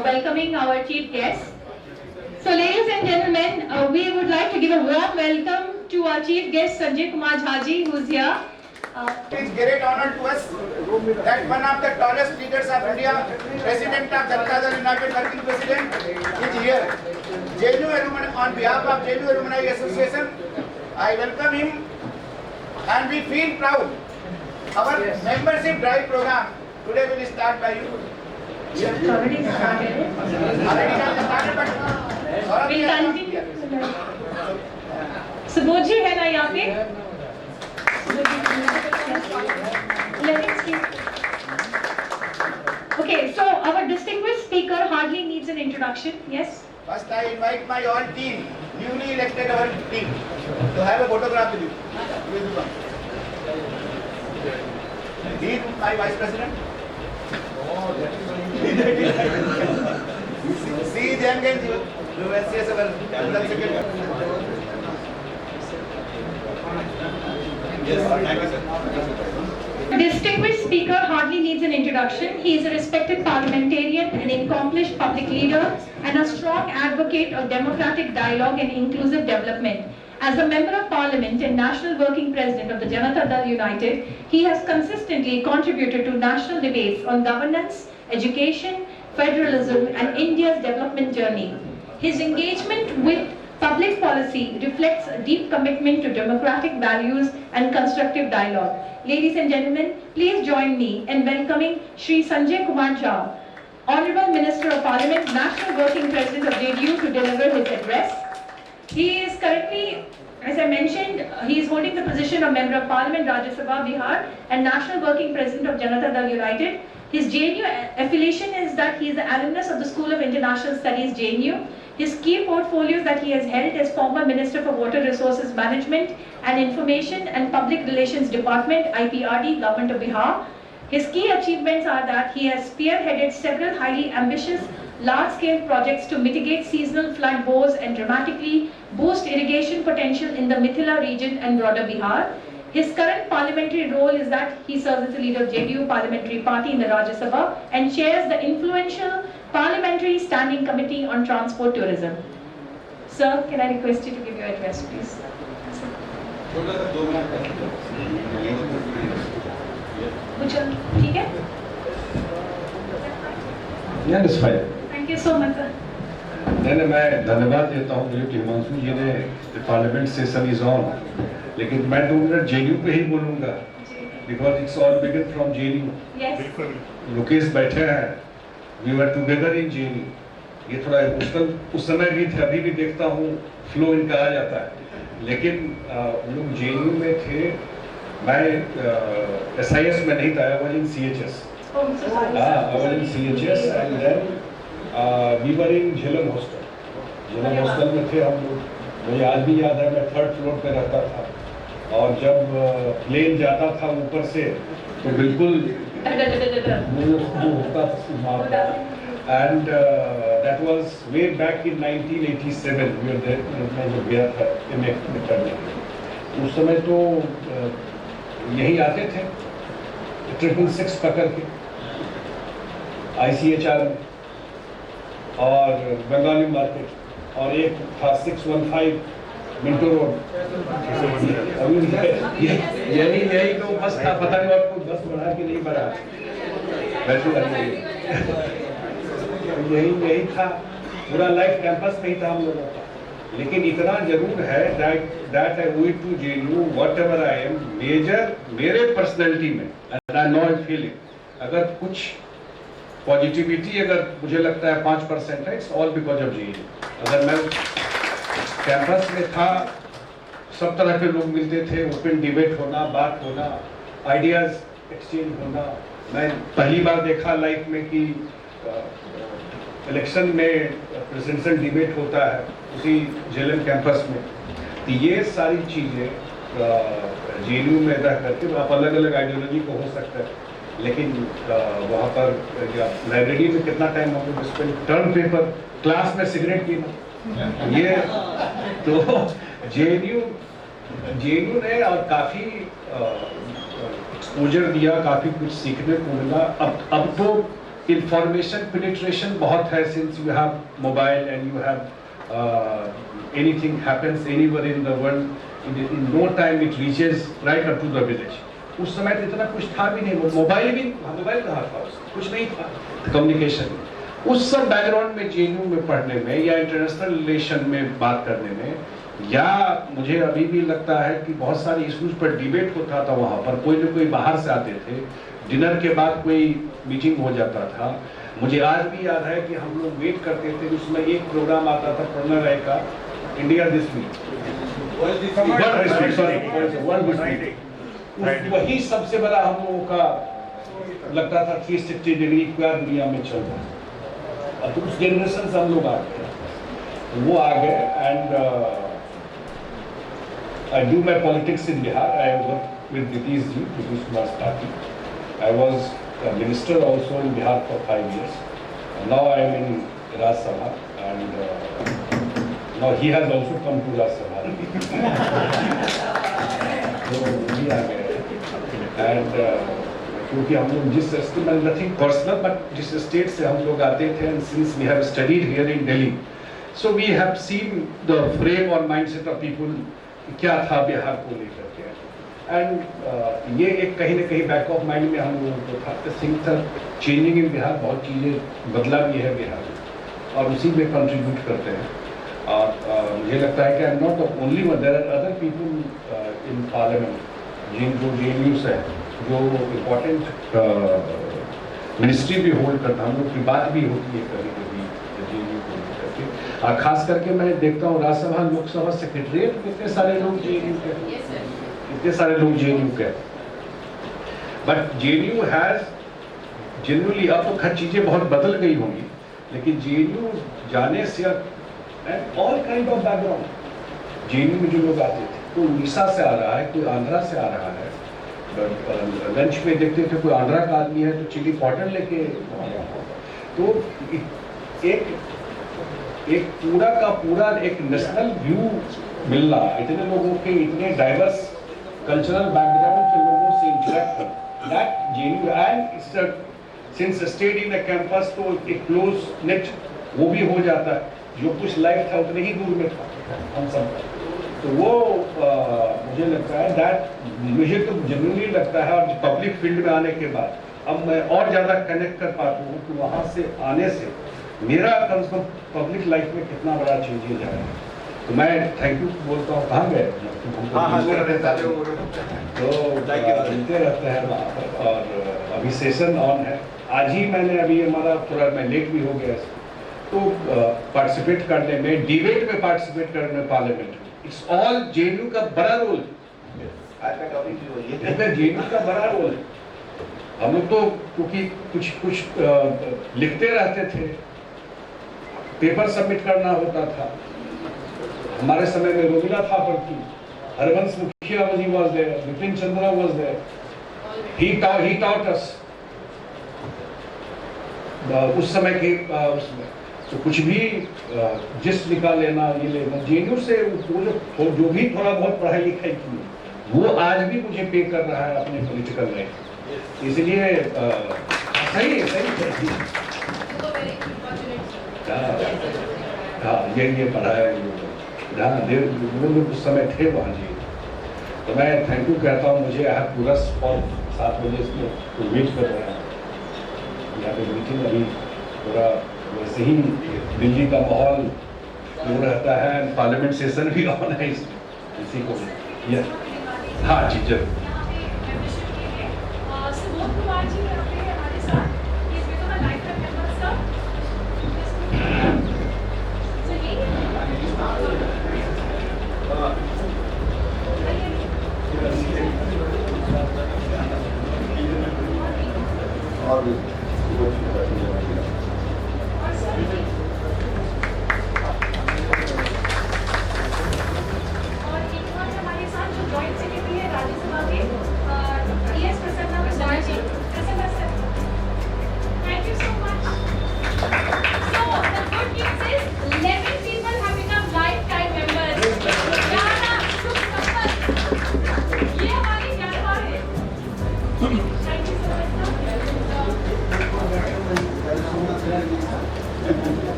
welcoming our chief guest. So, ladies and gentlemen, we would like to give a warm welcome to our chief guest, Sanjay Kumar Jhaji, who is here. It's great honor to us that one of the tallest leaders of India, President of Janata Dal United Working President, is here. JNU Alumni, on behalf of JNU Alumni Association, I welcome him and we feel proud. Our membership drive program today will start by you. It's already started. Already started, but We'll continue. Subodh ji है ना यहाँ पे? Let him speak. Okay, so our distinguished speaker hardly needs an introduction. Yes? first I invite my all team, newly elected our team, to have a photograph with you. He is my vice president. See Jangan ji, who is our ambulance secretary. Distinguished speaker hardly needs an introduction. He is a respected parliamentarian, an accomplished public leader, and a strong advocate of democratic dialogue and inclusive development. As a member of parliament and national working president of the Janata Dal United, he has consistently contributed to national debates on governance, education, federalism, and India's development journey. His engagement with public policy reflects a deep commitment to democratic values and constructive dialogue. Ladies and gentlemen, please join me in welcoming Shri Sanjay Kumar Jha, Honorable Minister of Parliament, National Working President of JDU, to deliver his address. He is currently, as I mentioned, he is holding the position of Member of Parliament, Rajya Sabha, Bihar, and National Working President of Janata Dal United. His JNU affiliation is that he is the alumnus of the School of International Studies, JNU. His key portfolios that he has held as former Minister for Water Resources Management and Information and Public Relations Department, IPRD, Government of Bihar. His key achievements are that he has spearheaded several highly ambitious, large-scale projects to mitigate seasonal flood woes and dramatically boost irrigation potential in the Mithila region and broader Bihar. His current parliamentary role is that he serves as the leader of JDU parliamentary party in the Rajya Sabha and chairs the influential Parliamentary Standing Committee on Transport Tourism. Sir, can I request you to give your address, please? ठीक है? Yeah, that's fine. Thank you so much, sir. नहीं मैं धन्यवाद देता हूँ मुझे हिमांशु जी ने parliament session is on, लेकिन मैं 2 मिनट जेएनयू पे ही बोलूँगा because it's all begin from JNU. Lokesh बैठे हैं, we were together in JNU. ये थोड़ा इमोशनल उस समय भी थे, अभी भी देखता हूँ फ्लो इनका आ जाता है, लेकिन हम लोग जेएनयू में थे. मैं SIS में नहीं था, I was in CHS. I was in CHS and then we were in Jhelum hostel. Jhelum hostel में थे हम लोग. मुझे आज भी याद है, मैं 3rd फ्लोर पे रहता था और जब प्लेन जाता था ऊपर से तो बिल्कुल होता था. And that was way back in 1987. We were there. मैं जब गया था MA करने, उस समय तो यही आते थे 666 पकड़ के ICHR और बंगाली मार्केट, और एक था 615 मिंटो रोड. यही तो बस था, पता नहीं आपको बस बढ़ा के नहीं बढ़ा, यही था. पूरा लाइफ कैंपस में ही था हम लोगों का. लेकिन इतना जरूर है that I owe it to JNU, whatever I am, मेरे पर्सनैलिटी में, and I know I feel it. अगर कुछ पॉजिटिविटी अगर मुझे लगता है 5% है, it's all because of JNU. अगर मैं कैंपस में था, सब तरह के लोग मिलते थे, ओपन डिबेट होना, बात होना, आइडियाज एक्सचेंज होना. मैं पहली बार देखा लाइफ में कि इलेक्शन में प्रेसिडेंशियल डिबेट होता है उसी जेएलएम कैंपस में. तो ये सारी चीज़ें JNU में रह करके आप अलग अलग आइडियोलॉजी को हो सकता है, लेकिन वहाँ पर लाइब्रेरी में कितना टाइम हम लोग स्पेंड, टर्न पेपर, क्लास में सिगरेट पीना, ये तो JNU ने और काफ़ी एक्सपोजर दिया, काफ़ी कुछ सीखने को मिला. अब तो इंफॉर्मेशन पेनिट्रेशन बहुत है, since you have mobile and you have anything happens anywhere in the world, in no time it reaches right up to the village. उस समय तो इतना कुछ था भी नहीं, मोबाइल कहाँ था, कुछ नहीं था कम्युनिकेशन। उस सब बैकग्राउंड में जेएनयू में पढ़ने में या इंटरनेशनल रिलेशन में बात करने में, या मुझे अभी भी लगता है कि बहुत सारे इश्यूज पर डिबेट होता था वहाँ पर, कोई न कोई बाहर से आते थे, डिनर के बाद कोई मीटिंग हो जाता था। मुझे आज भी याद है कि हम लोग वेट करते थे, उसमें एक प्रोग्राम आता था प्रणव राय का, इंडिया दिस वीक, वही सबसे बड़ा हम लोगों का लगता था 360 डिग्री क्या दुनिया में चल रहा है। अब उस जनरेशन से हम लोग आ गए, वो आ गए। And I do my politics in Bihar. I work with Nitish Ji, Nitish Kumar's party. I was a minister also in Bihar for 5 years. And now I am in Raj Sabha, and now he has also come to Raj Sabha. So we are there. And क्योंकि हम लोग जिस state में, nothing personal, but जिस state से हम लोग आते थे, and since we have studied here in Delhi, so we have seen the frame or mindset of people, क्या था बिहार को लेकर के। एंड ये एक कहीं ना कहीं बैक ऑफ माइंड में हम लोगों को था कि things are changing in Bihar, बहुत चीज़ें बदला भी है बिहार में, और उसी में कंट्रीब्यूट करते हैं। और मुझे लगता है कि I am not the only one, there are other people in parliament जो जेएनयू से जो इम्पोर्टेंट मिनिस्ट्री भी होल्ड करता, हम लोग की बात भी होती है कभी कभी जेएनयू को लेकर के। और खास करके मैं देखता हूँ राज्यसभा लोकसभा सेक्रेटरीट कितने सारे लोग जेएनयू के, कितने सारे लोग जेएनयू के। बट जेएनयू हैज जनरली, अब तो खैर चीजें बहुत बदल गई होंगी, लेकिन जेएनयू जाने से all kind of background, JNU में जो लोग आते थे, कोई उड़ीसा से आ रहा है, कोई आंध्रा से आ रहा है। लंच में देखते थे कोई आंध्रा का आदमी है तो चिली पाउडर लेके, तो एक पूरा का पूरा एक नेशनल व्यू मिलना, इतने लोगों के, इतने डाइवर्स कल्चरल बैकग्राउंड के लोगों से इंटरेक्ट करना, that JNU and since stayed in a campus, तो एक क्लोज नेट वो भी हो जाता है, जो कुछ लाइफ था उतने ही दूर में था हम सब। तो वो मुझे लगता है दैट, मुझे तो जनरली लगता है, और पब्लिक फील्ड में आने के बाद अब मैं और ज़्यादा कनेक्ट कर पाता हूँ कि वहाँ से आने से मेरा कम से कम पब्लिक लाइफ में कितना बड़ा चेंज जा रहा है। तो मैं थैंक यू बोलता हूँ। कहाँ गए? तो मिलते रहते हैं वहाँ पर, और अभी सेशन ऑन है। आज ही मैंने, अभी हमारा थोड़ा मैं लेट भी हो गया, तो पार्टिसिपेट करने में, डिबेट में पार्टिसिपेट करने में पार्लियामेंट में, इट्स ऑल जेएनयू का बड़ा रोल, इसमें जेएनयू का बड़ा रोल है। हम लोग तो क्योंकि कुछ लिखते रहते थे, पेपर सबमिट करना होता था। हमारे समय में रोमिला थापर थी, हरवंश मुखिया was there, Vipin Chandra was there, he taught us उस समय के उसमें, तो कुछ भी जिस निकाल लेना, ये लेना, जेएनयू से वो जो भी थोड़ा बहुत पढ़ाई लिखाई की, वो आज भी मुझे पे कर रहा है अपने पॉलिटिकल लाइफ। इसलिए सही हाँ, ये पढ़ाया वो लोग उस समय थे वहाँ जी। तो मैं थैंक यू कहता हूँ। मुझे यहाँ पूरा और 7 बजे इसमें वेट कर रहे हैं, यहाँ पे मीटिंग अभी पूरा वैसे ही दिल्ली का माहौल जो रहता है, पार्लियामेंट सेशन भी ऑन है इसी को। हाँ जी, जरूर।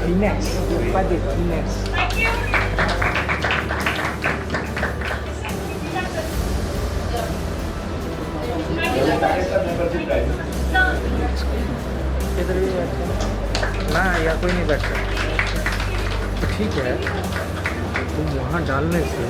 Finex, Paddy, Finex. इधर भी बैठो ना या कोई नहीं बैठ सकता तो ठीक है तुम वहाँ डालने से